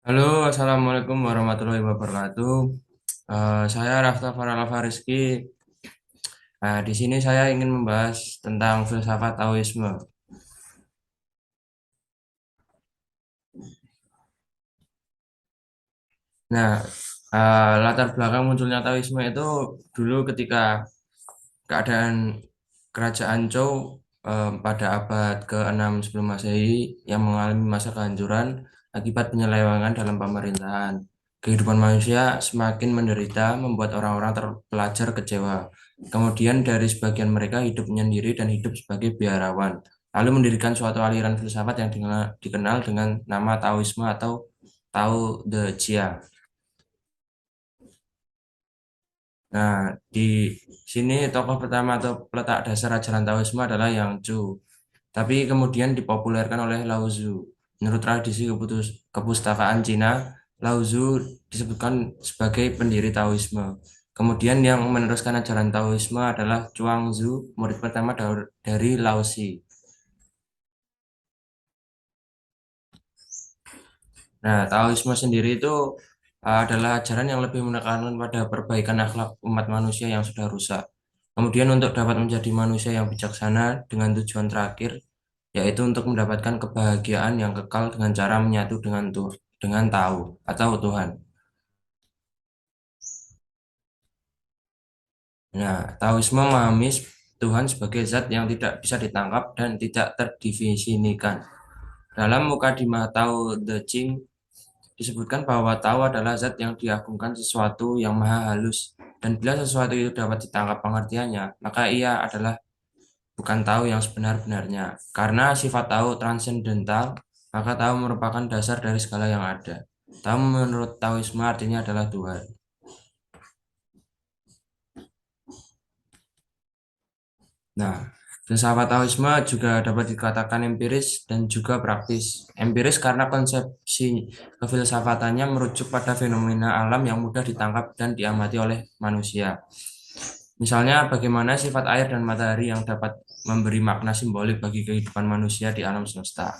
Halo, Assalamualaikum warahmatullahi wabarakatuh. Saya Raftafar Alfarizki. Di sini saya ingin membahas tentang filsafat Taoisme. Nah, latar belakang munculnya Taoisme itu dulu ketika keadaan kerajaan Zhou pada abad ke-6 sebelum Masehi yang mengalami masa kehancuran akibat penyelewengan dalam pemerintahan. Kehidupan manusia semakin menderita, membuat orang-orang terpelajar kecewa. Kemudian dari sebagian mereka hidup menyendiri dan hidup sebagai biarawan. Lalu mendirikan suatu aliran filsafat yang dikenal dengan nama Taoisme atau Tao De Chia. Nah, di sini tokoh pertama atau peletak dasar ajaran Taoisme adalah Yang Zhu, tapi kemudian dipopulerkan oleh Lao Tzu. Menurut tradisi kepustakaan Cina, Lao Tzu disebutkan sebagai pendiri Taoisme. Kemudian yang meneruskan ajaran Taoisme adalah Chuang Tzu, murid pertama dari Lao Tzu. Nah, Taoisme sendiri itu adalah ajaran yang lebih menekankan pada perbaikan akhlak umat manusia yang sudah rusak. Kemudian untuk dapat menjadi manusia yang bijaksana dengan tujuan terakhir, yaitu untuk mendapatkan kebahagiaan yang kekal dengan cara menyatu dengan tahu atau Tuhan. Nah, Taoisme memahami Tuhan sebagai zat yang tidak bisa ditangkap dan tidak terdefinisikan. Dalam Mukadimah Tao Te Ching disebutkan bahwa tahu adalah zat yang diagungkan sesuatu yang maha halus, dan bila sesuatu itu dapat ditangkap pengertiannya, maka ia adalah bukan tahu yang sebenar-benarnya. Karena sifat tahu transendental, maka tahu merupakan dasar dari segala yang ada. Tahu menurut Taoisme artinya adalah Tuhan. Nah, filsafat Taoisme juga dapat dikatakan empiris dan juga praktis. Empiris karena konsepsi kefilsafatannya merujuk pada fenomena alam yang mudah ditangkap dan diamati oleh manusia. Misalnya, bagaimana sifat air dan matahari yang dapat memberi makna simbolik bagi kehidupan manusia di alam semesta.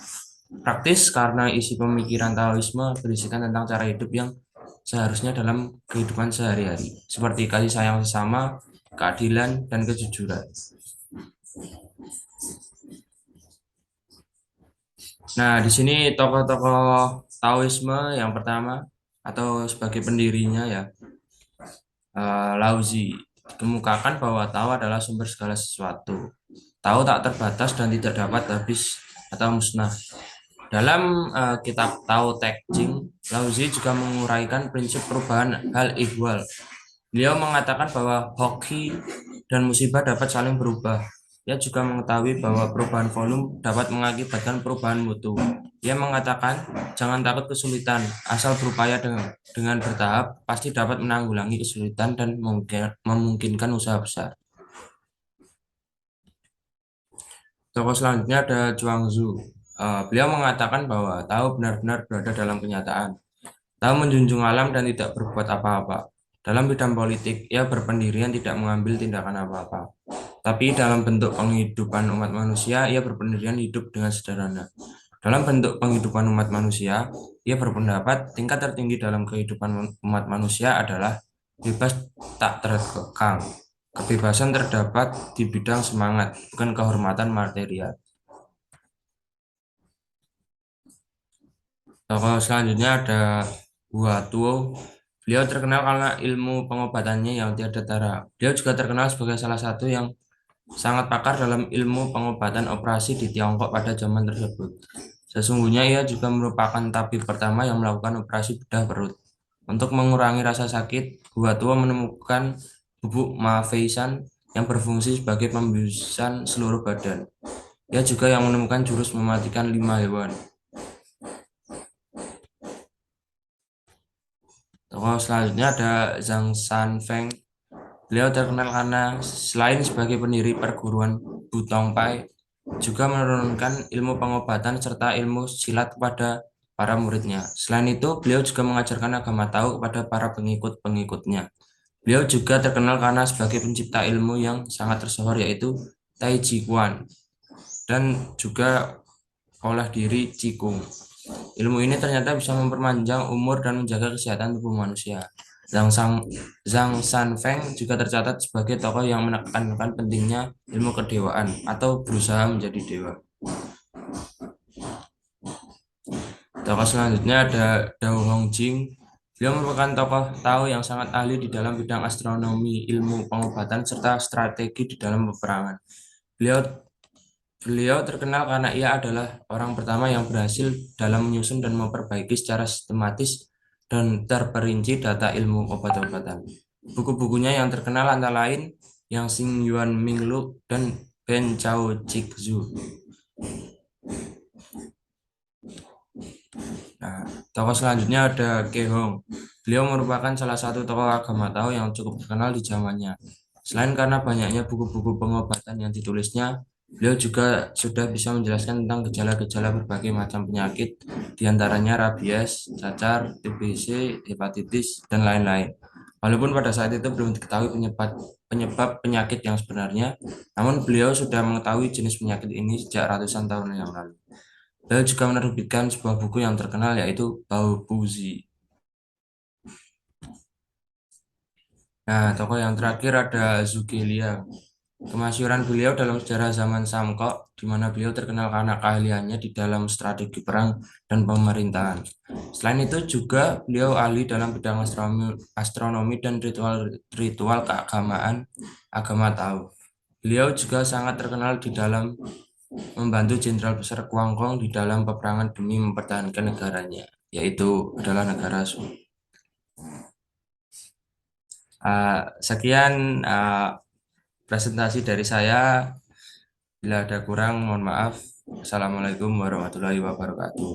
Praktis karena isi pemikiran Taoisme berisikan tentang cara hidup yang seharusnya dalam kehidupan sehari-hari, seperti kasih sayang sesama, keadilan, dan kejujuran. Nah, di sini tokoh-tokoh Taoisme yang pertama atau sebagai pendirinya ya, Lao Tzu dikemukakan bahwa tahu adalah sumber segala sesuatu. Tahu tak terbatas dan tidak dapat habis atau musnah. Dalam kitab Tao Te Ching, Lao Tzu juga menguraikan prinsip perubahan hal ihwal. Beliau mengatakan bahwa hoki dan musibah dapat saling berubah. Ia juga mengetahui bahwa perubahan volume dapat mengakibatkan perubahan mutu. Ia mengatakan, jangan takut kesulitan, asal berupaya dengan bertahap, pasti dapat menanggulangi kesulitan dan memungkinkan usaha besar. Tokoh selanjutnya ada Chuang Tzu. Beliau mengatakan bahwa tahu benar-benar berada dalam kenyataan. Tahu menjunjung alam dan tidak berbuat apa-apa. Dalam bidang politik, ia berpendirian tidak mengambil tindakan apa-apa. Tapi dalam bentuk penghidupan umat manusia, ia berpendirian hidup dengan sederhana. Dalam bentuk penghidupan umat manusia, ia berpendapat tingkat tertinggi dalam kehidupan umat manusia adalah bebas tak terkekang. Kebebasan terdapat di bidang semangat, bukan kehormatan material. Tokoh selanjutnya ada Hua Tuo. Beliau terkenal karena ilmu pengobatannya yang tiada tara. Beliau juga terkenal sebagai salah satu yang sangat pakar dalam ilmu pengobatan operasi di Tiongkok pada zaman tersebut. Sesungguhnya ia juga merupakan tabib pertama yang melakukan operasi bedah perut. Untuk mengurangi rasa sakit, Hua Tuo menemukan bubuk mafeisan yang berfungsi sebagai pembiusan seluruh badan. Ia juga yang menemukan jurus mematikan 5 hewan. Tokoh selanjutnya ada Zhang Sanfeng. Beliau terkenal karena selain sebagai pendiri perguruan Butong Pai, juga menurunkan ilmu pengobatan serta ilmu silat kepada para muridnya. Selain itu, beliau juga mengajarkan agama Tao kepada para pengikut-pengikutnya. Beliau juga terkenal karena sebagai pencipta ilmu yang sangat tersohor yaitu Tai Chi Chuan dan juga olah diri Qigong. Ilmu ini ternyata bisa memperpanjang umur dan menjaga kesehatan tubuh manusia. Zhang Sanfeng juga tercatat sebagai tokoh yang menekankan pentingnya ilmu kedewaan atau berusaha menjadi dewa. Tokoh selanjutnya ada Dao Hongjing. Beliau merupakan tokoh Tao yang sangat ahli di dalam bidang astronomi, ilmu pengobatan, serta strategi di dalam peperangan. Beliau Beliau terkenal karena ia adalah orang pertama yang berhasil dalam menyusun dan memperbaiki secara sistematis dan terperinci data ilmu obat-obatan. Buku-bukunya yang terkenal antara lain Yang Xing Yuan Minglu dan Ben Chao Jigzhu. Nah, tokoh selanjutnya ada Ke Hong. Beliau merupakan salah satu tokoh agama Tao yang cukup terkenal di zamannya. Selain karena banyaknya buku-buku pengobatan yang ditulisnya, beliau juga sudah bisa menjelaskan tentang gejala-gejala berbagai macam penyakit, diantaranya rabies, cacar, TBC, hepatitis, dan lain-lain. Walaupun pada saat itu belum diketahui penyebab penyakit yang sebenarnya, namun beliau sudah mengetahui jenis penyakit ini sejak ratusan tahun yang lalu. Beliau juga menerbitkan sebuah buku yang terkenal yaitu Bao Puzi. Nah, tokoh yang terakhir ada Zhuge Liang. Kemasyhuran beliau dalam sejarah zaman Samkok, di mana beliau terkenal karena keahliannya di dalam strategi perang dan pemerintahan. Selain itu juga beliau ahli dalam bidang astronomi dan ritual keagamaan agama Tao. Beliau juga sangat terkenal di dalam membantu Jenderal Besar Guangdong di dalam peperangan demi mempertahankan negaranya, yaitu adalah negara Song. Sekian presentasi dari saya. Bila ada kurang, mohon maaf. Assalamualaikum warahmatullahi wabarakatuh.